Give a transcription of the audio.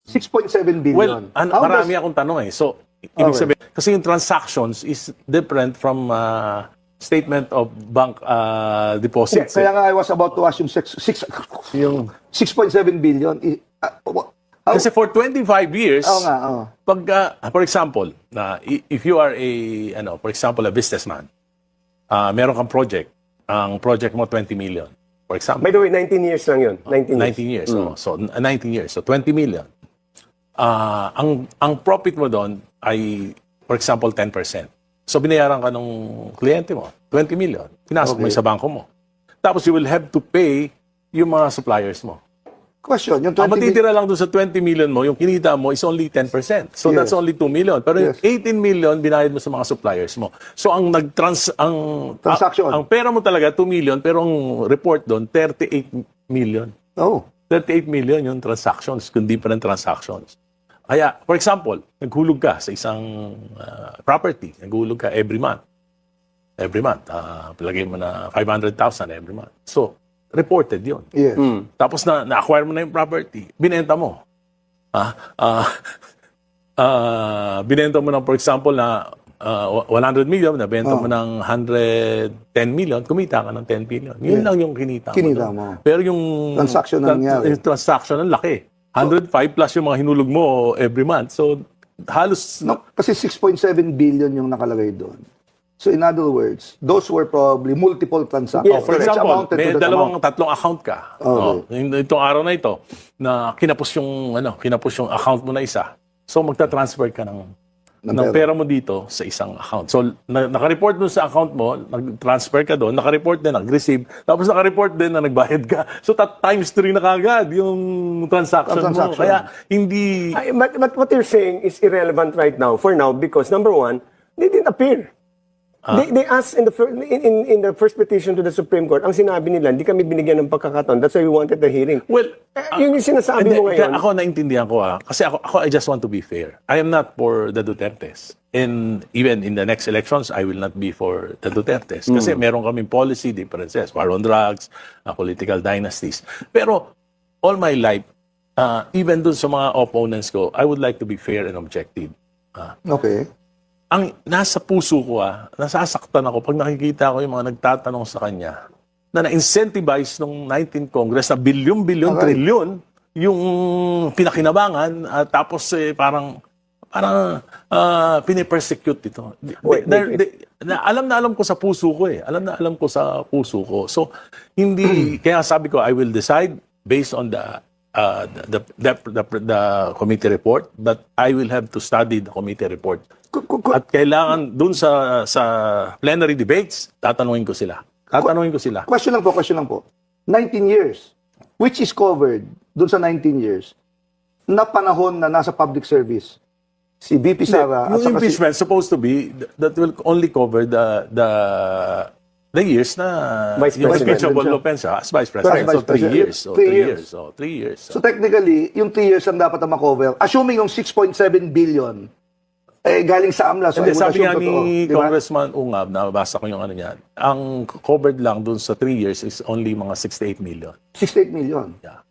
6.7 billion. Well, marami akong tanong eh. So, ibig sabihin, kasi yung transactions is different from statement of bank deposits. Kaya nga I was about to ask yung 6.7 billion. Kasi for 25 years, Oo nga, oo. pag, for example, if you are for example, a businessman, meron kang project, ang project mo 20 million, for example. By the way, 19 years lang yun. 19 years. 19 years. So 19 years. So 20 million. Ang profit mo doon ay, for example, 10%. So binayaran ka nung kliyente mo, 20 million. Pinasok mo sa bangko mo. Tapos you will have to pay yung mga suppliers mo. Question, yung Ang 20 matitira lang doon sa 20 million mo, yung kinita mo is only 10%. So Yes. that's only 2 million. Pero yung Yes. 18 million, binayad mo sa mga suppliers mo. So ang Transaction. ang pera mo talaga 2 million, pero ang report doon 38 million. Oh. 38 million yung transactions, kung different transactions. Kaya, for example, naghulog ka sa isang property, naghulog ka every month. Every month. Palagay mo na 500,000 every month. So, reported yun. Yes. Tapos na-acquire mo na yung property, binenta mo. Binenta mo na, for example, na 100 million, nabenta mo ng 110 million, kumita ka ng 10 million. Yun lang yung kinita mo. Kinita doon. mo. Pero yung Transaction na nangyari. yung transaction ang laki. 105 plus yung mga hinulog mo every month. So, halos... No, kasi 6.7 billion yung nakalagay doon. So in other words, those were probably multiple transactions. Oh, for Which example, amounted may to that amount. tatlong account ka. Itong araw na ito, na kinapos yung account mo na isa. So magta-transfer ka ng pera mo dito sa isang account. So naka-report mo sa account mo, nag-transfer ka doon, naka-report din, nag-receive, tapos naka-report din na nagbayad ka. So times 3 na kagad yung transaction mo. Kaya hindi... But what you're saying is irrelevant right now, for now, because number one, they didn't appear. They asked in the first petition to the Supreme Court, ang sinabi nila, hindi kami binigyan ng pagkakataon. That's why we wanted the hearing. Well, yun yung sinasabi mo ngayon. Ako naintindihan ko kasi ako I just want to be fair. I am not for the Dutertes. And even in the next elections, I will not be for the Dutertes. Kasi meron kaming policy differences, war on drugs, political dynasties. Pero all my life, even dun sa mga opponents ko, I would like to be fair and objective. Okay. Ang nasa puso ko, nasasaktan ako pag nakikita ko yung mga nagtatanong sa kanya na na-incentivize nung 19th Congress na bilyon-bilyon, trilyon yung pinakinabangan tapos parang pinipersecute ito. Alam na alam ko sa puso ko eh. Alam na alam ko sa puso ko. So, hindi, kaya sabi ko, I will decide based on the committee report, but I will have to study the committee report. At kailangan dun sa plenary debates, tatanungin ko sila. Question lang po. 19 years. Which is covered dun sa 19 years na panahon na nasa public service. Si VP Sara at Yung saka impeachment supposed to be that will only cover the years na Vice yung President. impeachable offense as Vice President. Vice So 3 President. years. So 3 years. So 3 years. So technically, yung 3 years ang dapat na makover. Assuming yung 6.7 billion, galing sa AMLA. So And then, I would sabi assume nga ni totoo. Di ba? Congressman Ungab, nabasa ko yung ano niya, ang covered lang dun sa 3 years is only mga 68 million. 68 million. Yeah.